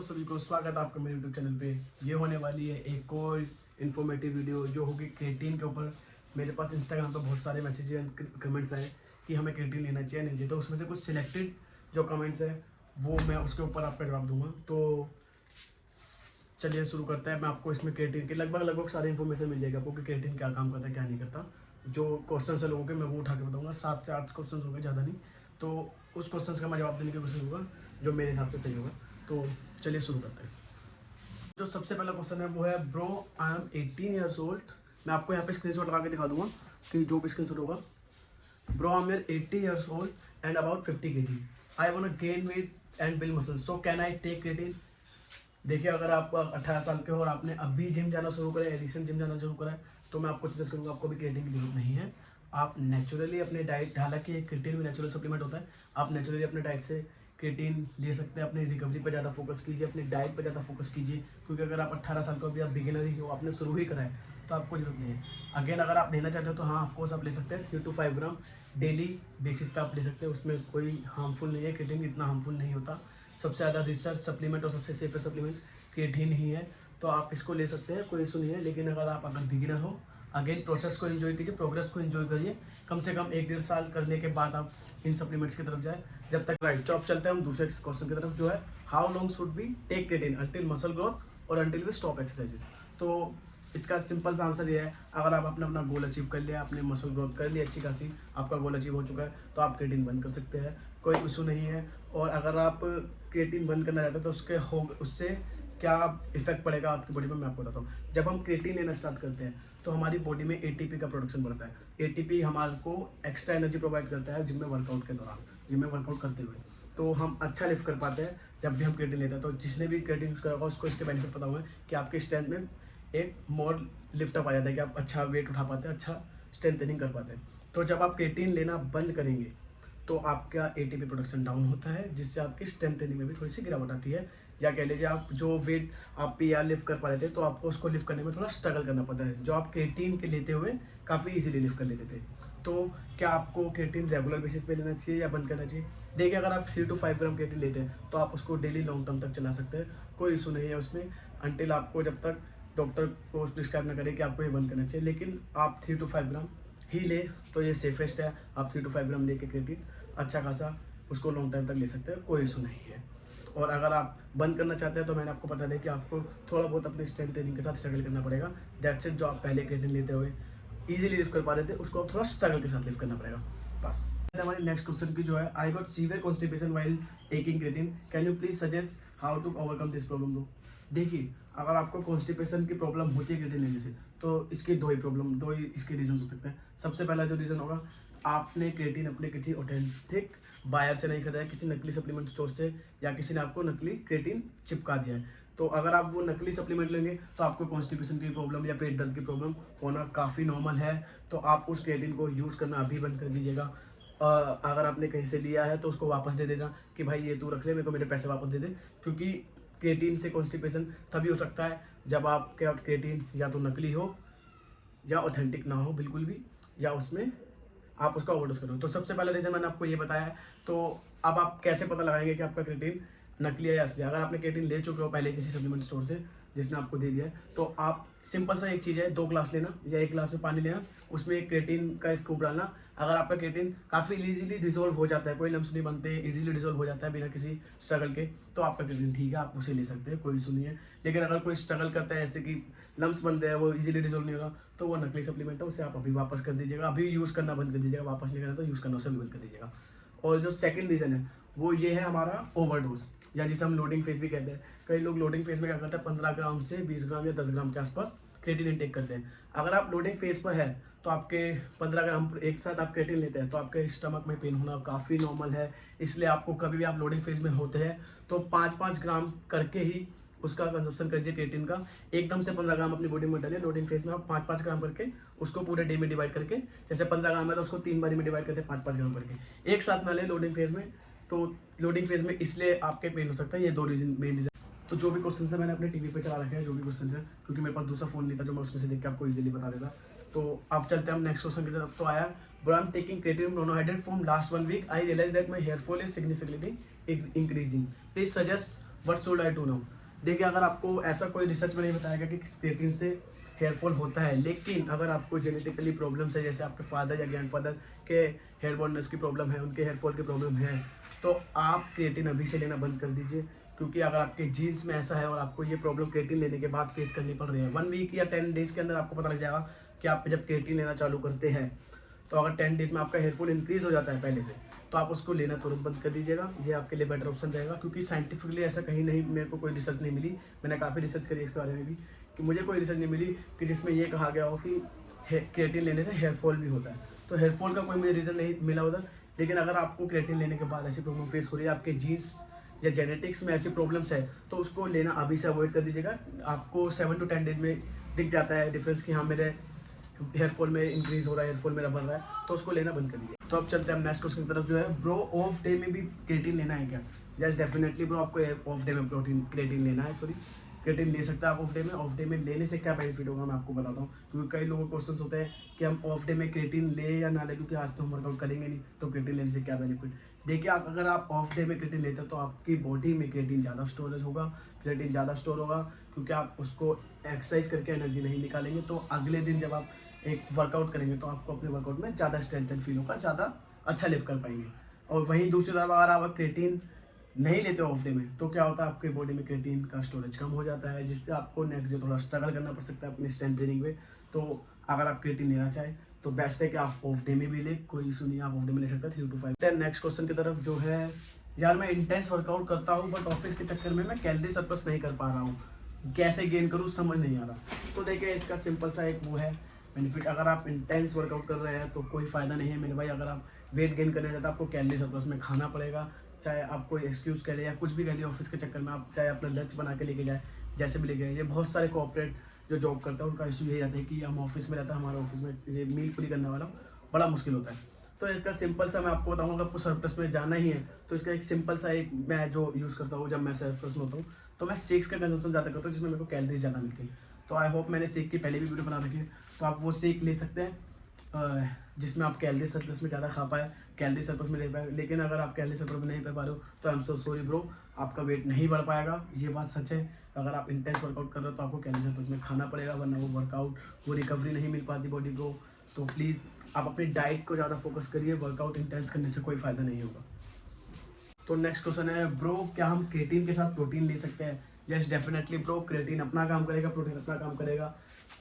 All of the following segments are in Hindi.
सभी को स्वागत है आपका मेरे यूट्यूब चैनल पे। ये होने वाली है एक और इन्फॉर्मेटिव वीडियो जो होगी क्रिएटिन के ऊपर। मेरे पास इंस्टाग्राम पे बहुत सारे मैसेज एंड कमेंट्स आए कि हमें क्रिएटिन लेना चाहिए नहीं चाहिए, तो उसमें से कुछ सिलेक्टेड जो कमेंट्स है वो मैं उसके ऊपर आपका जवाब दूंगा। तो चलिए शुरू करते हैं। मैं आपको इसमें क्रिएटिन के लगभग सारी इन्फॉर्मेशन मिल जाएगी आपको कि क्रिएटिन क्या काम करता है क्या नहीं करता। जो क्वेश्चन है लोगों के मैं वो उठा के बताऊँगा। 7 से 8 क्वेश्चन होंगे, ज़्यादा नहीं। तो उस क्वेश्चन का मैं जवाब देने की कोशिश करूँगा जो मेरे हिसाब से सही होगा। तो चलिए शुरू करते हैं। जो सबसे पहला क्वेश्चन है वो है, bro I M 18 years old. मैं आपको यहाँ पे स्क्रीनशॉट लगा के दिखा दूंगा कि जो भी स्क्रीनशॉट होगा। Bro I am 80 years old and about 50 kg। I want to gain weight and build muscle, so can I take creatine. देखिए, अगर आप 18 साल के हो और आपने अभी जिम जाना शुरू करा है, रिसेंट जिम जाना शुरू करा है, तो मैं आपको सजेस्ट करूँगा आपको भी क्रिएटिन की जरूरत नहीं है। आप नेचुरली अपने डाइट, हालांकि क्रिएटिन भी नेचुरल सप्लीमेंट होता है, आप नेचुरली अपने डाइट से क्रिएटिन ले सकते हैं। अपनी रिकवरी पर ज़्यादा फोकस कीजिए, अपनी डाइट पर ज़्यादा फोकस कीजिए, क्योंकि अगर आप 18 साल का भी आप बिगिनर ही हो, आपने शुरू ही करा है, तो आपको जरूरत नहीं है। अगेन, अगर आप लेना चाहते हो तो हाँ, ऑफकोर्स आप ले सकते हैं। 3 to 5 ग्राम डेली बेसिस पे आप ले सकते हैं। उसमें कोई हार्मफुल नहीं है, क्रिएटिन इतना हार्मफुल नहीं होता। सबसे ज़्यादा रिसर्च सप्लीमेंट और सबसे सेफेस्ट सप्लीमेंट क्रिएटिन ही है, तो आप इसको ले सकते हैं, कोई इशू नहीं है। लेकिन अगर बिगिनर हो, अगेन प्रोसेस को एंजॉय कीजिए, प्रोग्रेस को एंजॉय करिए। कम से कम 1-1.5 साल करने के बाद आप इन सप्लीमेंट्स की तरफ जाए। जब तक राइट जॉब चलते हैं हम दूसरे क्वेश्चन की तरफ, जो है how long should be take creatine until muscle growth और अंटिल वी स्टॉप एक्सरसाइजेस। तो इसका सिंपल सा आंसर ये है, अगर आप अपना गोल अचीव कर लिया, आपने मसल ग्रोथ कर ली अच्छी खासी, आपका गोल अचीव हो चुका है, तो आप क्रिएटिन बंद कर सकते हैं, कोई इशू नहीं है। और अगर आप क्रिएटिन बंद करना चाहते हैं तो उससे क्या इफेक्ट पड़ेगा आपकी बॉडी में, मैं आपको बताता हूँ। जब हम क्रिएटिन लेना स्टार्ट करते हैं तो हमारी बॉडी में एटीपी का प्रोडक्शन बढ़ता है। एटीपी हमारे को एक्स्ट्रा एनर्जी प्रोवाइड करता है जिम में वर्कआउट के दौरान, जिम में वर्कआउट करते हुए, तो हम अच्छा लिफ्ट कर पाते हैं जब भी हम क्रिएटिन लेते हैं। तो जिसने भी क्रिएटिन यूज करा होगा उसको इसके बेनिफिट पता हुआ है कि आपके स्ट्रेंथ में एक मोर लिफ्ट अप आ जाता है, कि आप अच्छा वेट उठा पाते हैं, अच्छा स्ट्रेंथनिंग कर पाते हैं। तो जब आप क्रिएटिन लेना बंद करेंगे तो आपका एटीपी प्रोडक्शन डाउन होता है, जिससे आपकी स्ट्रेंथ ट्रेनिंग में भी थोड़ी सी गिरावट आती है। या कह लीजिए, आप जो वेट आप पीआर लिफ्ट कर पा रहे थे, तो आपको उसको लिफ्ट करने में थोड़ा स्ट्रगल करना पड़ता है, जो आप क्रिएटिन के लेते हुए काफ़ी इजीली लिफ्ट कर लेते थे। तो क्या आपको क्रिएटिन रेगुलर बेसिस पे लेना चाहिए या बंद करना चाहिए? देखिए, अगर आप 3 to 5 ग्राम क्रिएटिन लेते हैं तो आप उसको डेली लॉन्ग टर्म तक चला सकते हैं, कोई इशू नहीं है उसमें, अंटिल आपको, जब तक डॉक्टर को प्रिस्क्राइब ना करे कि आपको ये बंद करना चाहिए। लेकिन आप 3 to 5 ग्राम ही ले तो ये सेफेस्ट है। आप 3 to 5 ग्राम लेके क्रिएटिन अच्छा खासा उसको लॉन्ग टाइम तक ले सकते हैं, कोई इशू नहीं है। और अगर आप बंद करना चाहते हैं तो मैंने आपको बता दें कि आपको थोड़ा बहुत अपने स्ट्रेंथ ट्रेनिंग के साथ स्ट्रगल करना पड़ेगा। That's it. जो आप पहले क्रिएटिन लेते हुए इजीली लिफ्ट कर पा रहे थे, उसको आप थोड़ा स्ट्रगल के साथ लिफ्ट करना पड़ेगा, बस। हमारी नेक्स्ट क्वेश्चन की जो है, I got severe constipation while taking creatine, can you please suggest how to overcome this problem. दो देखिए, अगर आपको कॉन्स्टिपेशन की प्रॉब्लम होती है क्रिएटिन लेने से, तो इसके दो ही इसके रीजन हो सकते हैं। सबसे पहला जो रीजन होगा, आपने क्रिएटिन अपने किसी ऑथेंटिक बायर से नहीं खरीदा है, किसी नकली सप्लीमेंट स्टोर से, या किसी ने आपको नकली क्रिएटिन चिपका दिया है। तो अगर आप वो नकली सप्लीमेंट लेंगे तो आपको कॉन्स्टिपेशन की प्रॉब्लम या पेट दर्द की प्रॉब्लम होना काफ़ी नॉर्मल है। तो आप उस क्रिएटिन को यूज़ करना अभी बंद कर दीजिएगा। अगर आपने कहीं से लिया है तो उसको वापस दे देना कि भाई ये तू रख ले, मेरे को मेरे पैसे वापस दे दे, क्योंकि क्रिएटिन से कॉन्स्टिपेशन तभी हो सकता है जब आपके क्रिएटिन या तो नकली हो या ऑथेंटिक ना हो बिल्कुल भी, या उसमें आप उसका ओवरडोज करो। तो सबसे पहला रीज़न मैंने आपको ये बताया है। तो अब आप कैसे पता लगाएंगे कि आपका क्रिएटिन नकली है या असली? अगर आपने क्रिएटिन ले चुके हो पहले किसी सप्लीमेंट स्टोर से जिसने आपको दे दिया है, तो आप सिंपल सा एक चीज़ है, 2 ग्लास लेना या 1 ग्लास में पानी लेना, उसमें एक क्रिएटिन का एक स्कूप डालना। अगर आपका क्रिएटिन काफ़ी इजीली डिजोल्व हो जाता है, कोई लम्स नहीं बनते, इजीली डिजोल्व हो जाता है बिना किसी स्ट्रगल के, तो आपका क्रिएटिन ठीक है, आप उसे ले सकते हैं, कोई इशू नहीं है। लेकिन अगर कोई स्ट्रगल करता है, ऐसे कि लम्स बन रहे हैं, वो इजीली डिजोल्व नहीं होगा, तो वो नकली सप्लीमेंट है, उसे आप अभी वापस कर दीजिएगा, अभी यूज़ करना बंद कर दीजिएगा। वापस नहीं करना तो यूज़ करना उसे भी बंद कर दीजिएगा। और जो सेकंड रीज़न है वो ये है, हमारा ओवरडोज, या जिसे हम लोडिंग फेज भी कहते हैं। कई लोग लोडिंग फेज में क्या करते हैं, 15 ग्राम से 20 ग्राम या 10 ग्राम के आसपास क्रिएटिन इनटेक करते हैं। अगर आप लोडिंग फेज पर है तो आपके 15 ग्राम एक साथ आप क्रिएटिन लेते हैं तो आपके स्टमक में पेन होना काफ़ी नॉर्मल है। इसलिए आपको कभी भी आप लोडिंग फेज में होते हैं तो 5-5 ग्राम करके ही उसका कंजप्शन करिए क्रिएटिन का। एकदम से 15 ग्राम अपनी बॉडी में डालिए। लोडिंग फेज में आप 5-5 ग्राम करके उसको पूरे डे में डिवाइड करके, जैसे 15 ग्राम है तो उसको 3 बारी में डिवाइड करते हैं 5-5 ग्राम करके, एक साथ ना लें लोडिंग फेज में। तो लोडिंग फेज में इसलिए आपके पेन हो सकता है। ये 2 रीजन मेन रीजन। तो जो भी क्वेश्चन है मैंने अपने टीवी पे चला रखे हैं, जो भी क्वेश्चन है, क्योंकि मेरे पास दूसरा फोन नहीं था जो मैं उसमें से देख के आपको इजीली बता देता। तो अब चलते हैं हम नेक्स्ट क्वेश्चन की तरफ। तो आया, but I am taking creatine monohydrate from last 1 week, I realize that my hair fall is significantly increasing, please suggest what should I do now. देखिए अगर आपको ऐसा कोई रिसर्च में नहीं बताएगा कि क्रिएटिन से हेयर फॉल होता है, लेकिन अगर आपको जेनेटिकली प्रॉब्लम्स है, जैसे आपके फादर या ग्रैंडफादर के हेयर बॉन्डनेस की प्रॉब्लम है, उनके हेयर फॉल की प्रॉब्लम है, तो आप क्रिएटिन अभी से लेना बंद कर दीजिए। क्योंकि अगर आपके जीन्स में ऐसा है और आपको ये प्रॉब्लम क्रिएटिन लेने के बाद फेस करनी पड़ रही है, 1 वीक या 10 डेज़ के अंदर आपको पता लग जाएगा कि आप जब क्रिएटिन लेना चालू करते हैं, तो अगर 10 डेज़ में आपका हेयर फॉल इंक्रीज़ हो जाता है पहले से, तो आप उसको लेना तुरंत बंद कर दीजिएगा। ये आपके लिए बेटर ऑप्शन रहेगा, क्योंकि साइंटिफिकली ऐसा कहीं नहीं, मेरे को कोई रिसर्च नहीं मिली, मैंने काफ़ी रिसर्च करी इसके बारे में भी, कि मुझे कोई रिसर्च नहीं मिली कि जिसमें ये कहा गया हो कि क्रिएटिन लेने से हेयर फॉल भी होता है। तो हेयर फॉल का कोई मुझे रीज़न नहीं मिला उधर। लेकिन अगर आपको क्रिएटिन लेने के बाद ऐसी प्रॉब्लम फेस हो रही है, आपके जीन्स या जेनेटिक्स में ऐसी प्रॉब्लम्स है, तो उसको लेना अभी से अवॉइड कर दीजिएगा। आपको 7 to 10 डेज़ में दिख जाता है डिफरेंस कि हाँ मेरे हेयर फॉल में इंक्रीज हो रहा है, हेयर फॉल मेरा बढ़ रहा है, तो उसको लेना बंद कर दीजिए। तो अब चलते हैं नेक्स्ट क्वेश्चन की तरफ, जो है ब्रो ऑफ डे में भी क्रिएटिन लेना है क्या? यस डेफिनेटली ब्रो, आपको ऑफ डे में क्रिएटिन लेना है, क्रिएटिन ले सकते हैं आप ऑफ डे में। ऑफ डे में लेने से क्या बेनिफिट होगा मैं आपको बताता हूँ, क्योंकि कई लोगों को क्वेश्चन होते हैं कि हम ऑफ डे में क्रिएटिन ले या ना ले, क्योंकि आज तो हम वर्कआउट करेंगे नहीं, तो क्रिएटिन लेने से क्या बेनिफिट। देखिए अगर आप ऑफ डे में क्रिएटिन लेते हैं तो आपकी बॉडी में क्रिएटिन ज़्यादा स्टोरेज होगा, क्रिएटिन ज़्यादा स्टोर होगा, क्योंकि आप उसको एक्सरसाइज करके एनर्जी नहीं निकालेंगे, तो अगले दिन जब आप एक वर्कआउट करेंगे तो आपको अपने वर्कआउट में ज़्यादा स्ट्रेंथन फील होगा, ज़्यादा अच्छा लिफ्ट कर पाएंगे। और वहीं दूसरी तरफ अगर आप क्रिएटिन नहीं लेते ऑफ डे में, तो क्या होता है आपके बॉडी में क्रिएटिन का स्टोरेज कम हो जाता है, जिससे आपको नेक्स्ट डे थोड़ा स्ट्रगल करना पड़ सकता है अपनी स्ट्रेंथ ट्रेनिंग में। तो अगर आप क्रिएटिन लेना चाहें तो बेस्ट है कि आप ऑफ डे में भी ले, कोई इशू नहीं, आप ऑफ डे में ले सकते हैं 3 to 5। नेक्स्ट क्वेश्चन की तरफ, जो है यार मैं इंटेंस वर्कआउट करता हूँ बट ऑफिस के चक्कर में मैं कैलोरी सरप्लस नहीं कर पा रहा हूँ, कैसे गेन करूँ समझ नहीं आ रहा। तो देखिए इसका सिंपल सा एक वो है बेनिफिट, अगर आप इंटेंस वर्कआउट कर रहे हैं तो कोई फ़ायदा नहीं है मेरे भाई। अगर आप वेट गेन करने जाते हैं आपको कैलोरी सरप्लस में खाना पड़ेगा, चाहे आप कोई एक्सक्यूज़ कह ले या कुछ भी कह ले ऑफिस के चक्कर में, आप चाहे अपना लंच बना के लेके जाए, जैसे भी लेके जाए। ये बहुत सारे कॉर्पोरेट जो जॉब करते हैं उनका इशू यही रहता है कि हम ऑफिस में रहता है, हमारे ऑफिस में ये मील पूरी करने वाला बड़ा मुश्किल होता है। तो इसका सिंपल सा मैं आपको बताऊंगा, आपको सरप्लस में जाना ही है तो इसका एक सिंपल सा एक मैं जो यूज़ करता हूँ जब मैं सरप्लस में होता हूँ, तो मैं शेक्स का कंजम्पशन ज़्यादा करता हूँ जिसमें मेरे को कैलोरीज ज़्यादा मिलती है। तो आई होप मैंने शेक की पहले भी वीडियो बना रखी है, तो आप वो शेक ले सकते हैं जिसमें आप कैलोरी सरप्लस में ज़्यादा खा पाए, कैलोरी सरप्लस में ले पाए। लेकिन अगर आप कैलोरी सरप्लस में नहीं पा रहे हो तो I am so sorry bro, आपका वेट नहीं बढ़ पाएगा, ये बात सच है। अगर आप इंटेंस वर्कआउट कर रहे हो तो आपको कैलोरी सरप्लस में खाना पड़ेगा, वरना वो वर्कआउट वो रिकवरी नहीं मिल पाती बॉडी को। तो प्लीज़ आप अपनी डाइट को ज़्यादा फोकस करिए, वर्कआउट इंटेंस करने से कोई फ़ायदा नहीं होगा। तो नेक्स्ट क्वेश्चन है ब्रो, क्या हम क्रिएटिन के साथ प्रोटीन ले सकते हैं? यस डेफिनेटली ब्रो, क्रिएटिन अपना काम करेगा, प्रोटीन अपना काम करेगा।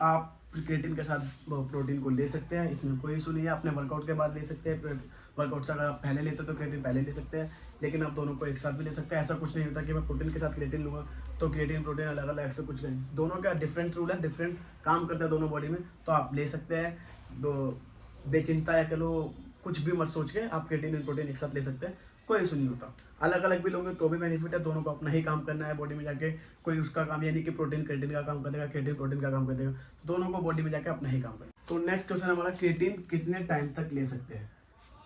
आप क्रिएटिन के साथ प्रोटीन को ले सकते हैं, इसमें कोई इशू नहीं है। अपने वर्कआउट के बाद ले सकते हैं, वर्कआउट से अगर आप पहले लेते हो तो क्रिएटिन पहले ले सकते हैं, लेकिन आप दोनों को एक साथ भी ले सकते हैं। ऐसा कुछ नहीं होता कि मैं प्रोटीन के साथ क्रिएटिन लूँगा तो क्रिएटिन प्रोटीन अलग अलग, ऐसा कुछ नहीं। दोनों का डिफरेंट रूल है, डिफरेंट काम करता है दोनों बॉडी में, तो आप ले सकते हैं। बेचिंता या कलो कुछ भी मत सोच के आप क्रिएटिन और प्रोटीन एक साथ ले सकते हैं, कोई इशू नहीं होता। अलग अलग भी लोगे तो भी बेनिफिट है, दोनों को अपना ही काम करना है बॉडी में जाके। कोई उसका काम यानी कि प्रोटीन क्रिएटिन का काम कर देगा, क्रिएटिन प्रोटीन का काम कर देगा, दोनों को बॉडी में जाके अपना ही काम करना। तो नेक्स्ट क्वेश्चन हमारा, क्रिएटिन कितने टाइम तक ले सकते हैं?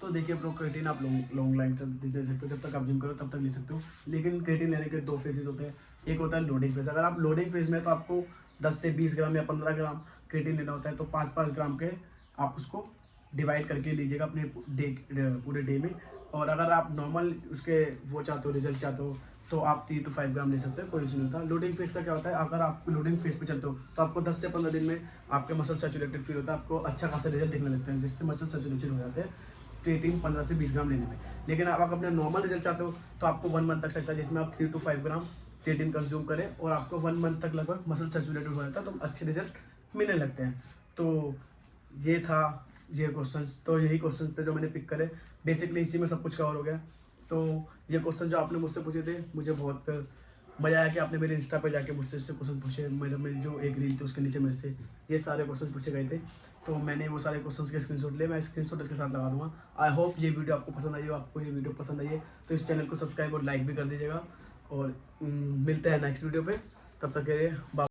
तो देखिए ब्रो, क्रिएटिन आप लॉन्ग लाइन तक दे सकते हो, जब तक आप जिम करो तब तक ले सकते हो। लेकिन क्रिएटिन लेने के 2 फेजेस होते हैं, एक होता है लोडिंग फेज। अगर आप लोडिंग फेज में तो आपको 10 से 20 ग्राम या 15 ग्राम क्रिएटिन लेना होता है, तो 5-5 ग्राम के आप उसको डिवाइड करके लीजिएगा अपने पूरे डे में। और अगर आप नॉर्मल उसके वो चाहते हो, रिजल्ट चाहते हो, तो आप 3 to 5 ग्राम ले सकते हो, कोई इशू नहीं होता। लोडिंग फेज का क्या होता है, अगर आप लोडिंग फेज पे चलते हो तो आपको 10 से 15 दिन में आपके मसल सैचुरेटेड फील होता है, आपको अच्छा खासा रिजल्ट दिखने लगता है, जिससे मसल सैचुरेटेड हो जाते हैं क्रिएटिन 15 से 20 ग्राम लेने में। लेकिन आप अपने नॉर्मल रिजल्ट चाहते हो तो आपको 1 मंथ तक सकता है, जिसमें आप 3 to 5 ग्राम क्रिएटिन कंज्यूम करें और आपको 1 मंथ तक लगभग मसल सैचुरेटेड हो जाता है, तो अच्छे रिजल्ट मिलने लगते हैं। तो ये था ये क्वेश्चंस, तो यही क्वेश्चंस थे जो मैंने पिक करे। बेसिकली इसी में सब कुछ कवर हो गया। तो ये क्वेश्चन जो आपने मुझसे पूछे थे, मुझे बहुत मज़ा आया कि आपने मेरे इंस्टा पे जाके मुझसे क्वेश्चन पूछे। मेरी जो एक रील थी उसके नीचे मेरे से ये सारे क्वेश्चन पूछे गए थे, तो मैंने वो सारे क्वेश्चंस के स्क्रीनशॉट लिए, मैं स्क्रीनशॉट इसके साथ लगा दूंगा। आई होप ये वीडियो आपको पसंद आई हो। आपको ये वीडियो पसंद आई है तो इस चैनल को सब्सक्राइब और लाइक भी कर दीजिएगा। और मिलते हैं नेक्स्ट वीडियो पे, तब तक के लिए बाय।